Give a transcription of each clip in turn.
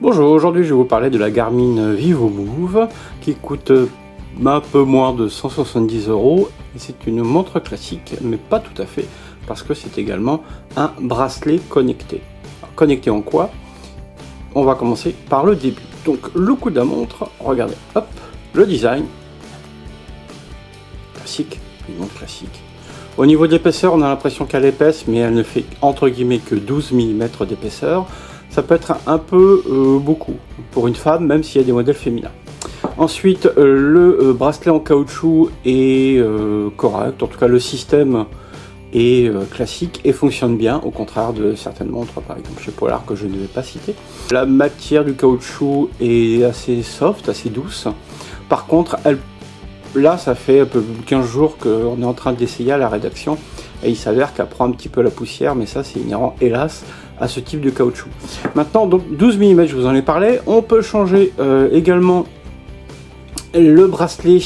Bonjour, aujourd'hui je vais vous parler de la Garmin Vivomove qui coûte un peu moins de 170 €. C'est une montre classique, mais pas tout à fait, parce que c'est également un bracelet connecté. Alors, connecté en quoi? On va commencer par le début. Donc le coup de la montre, regardez, hop, le design, classique, une montre classique. Au niveau de l'épaisseur, on a l'impression qu'elle épaisse, mais elle ne fait entre guillemets que 12 mm d'épaisseur. Ça peut être un peu beaucoup pour une femme, même s'il y a des modèles féminins. Ensuite, le bracelet en caoutchouc est correct, en tout cas le système est classique et fonctionne bien, au contraire de certaines montres, par exemple chez Polar, que je ne vais pas citer. La matière du caoutchouc est assez soft, assez douce. Par contre, là, ça fait un peu 15 jours qu'on est en train d'essayer à la rédaction et il s'avère qu'elle prend un petit peu la poussière, mais ça c'est inhérent, hélas, à ce type de caoutchouc. Maintenant, donc 12 mm, je vous en ai parlé. On peut changer également le bracelet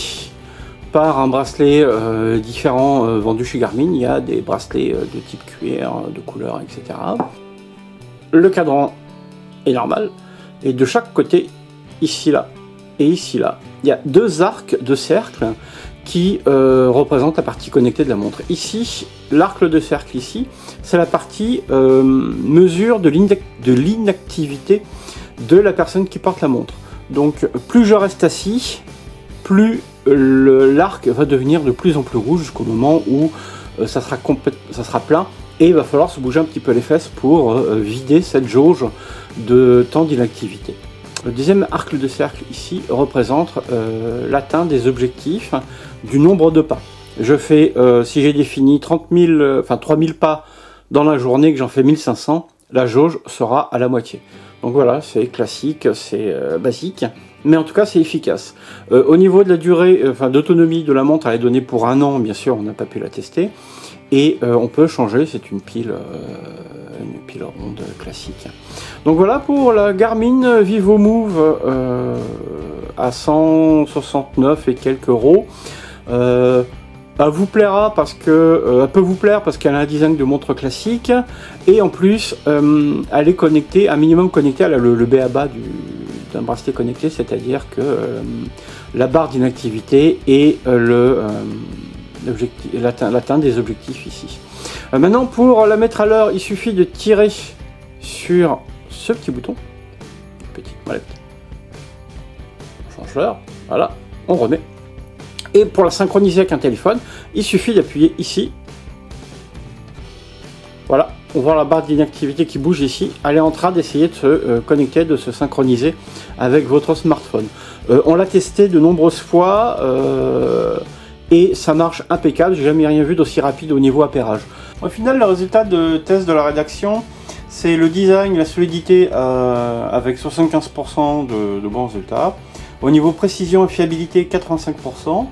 par un bracelet différent vendu chez Garmin. Il y a des bracelets de type cuir, de couleur, etc. Le cadran est normal. Et de chaque côté, ici, là, et ici, là, il y a deux arcs de cercle qui représentent la partie connectée de la montre. Ici, l'arc de cercle ici, c'est la partie mesure de l'inactivité de la personne qui porte la montre. Donc plus je reste assis, plus l'arc va devenir de plus en plus rouge jusqu'au moment où ça sera plein et il va falloir se bouger un petit peu les fesses pour vider cette jauge de temps d'inactivité. Le deuxième arc de cercle ici représente l'atteinte des objectifs du nombre de pas. Je fais, si j'ai défini 3000 pas dans la journée, que j'en fais 1500, la jauge sera à la moitié. Donc voilà, c'est classique, c'est basique, mais en tout cas c'est efficace. Au niveau de la durée, d'autonomie de la montre, elle est donnée pour 1 an, bien sûr, on n'a pas pu la tester. Et on peut changer, c'est une pile ronde classique. Donc voilà pour la Garmin Vivomove à 169 et quelques euros. Elle vous plaira parce que elle peut vous plaire parce qu'elle a un design de montre classique et en plus elle est connectée, un minimum connectée à le b.a.-ba d'un bracelet connecté, c'est-à-dire que la barre d'inactivité et l'atteinte des objectifs ici. Maintenant, pour la mettre à l'heure, il suffit de tirer sur ce petit bouton, petite molette, on change l'heure, voilà, on remet. Et pour la synchroniser avec un téléphone, il suffit d'appuyer ici. Voilà, on voit la barre d'inactivité qui bouge ici. Elle est en train d'essayer de se connecter, de se synchroniser avec votre smartphone. On l'a testé de nombreuses fois et ça marche impeccable. J'ai jamais rien vu d'aussi rapide au niveau appairage. Au final, le résultat de test de la rédaction, c'est le design, la solidité avec 75% de bons résultats. Au niveau précision et fiabilité, 85%.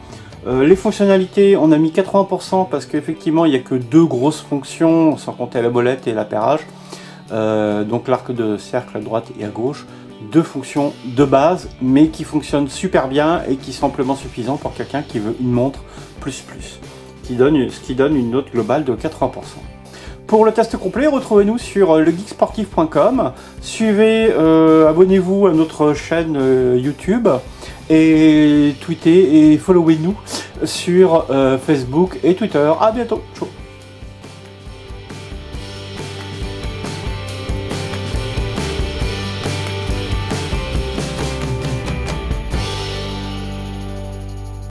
Les fonctionnalités, on a mis 80% parce qu'effectivement, il n'y a que 2 grosses fonctions, sans compter la molette et l'appairage. Donc l'arc de cercle à droite et à gauche. 2 fonctions de base, mais qui fonctionnent super bien et qui sont amplement suffisants pour quelqu'un qui veut une montre plus, ce qui donne une note globale de 80%. Pour le test complet, retrouvez-nous sur legeeksportif.com. Suivez, abonnez-vous à notre chaîne YouTube et tweetez et followez-nous sur Facebook et Twitter. À bientôt. Ciao.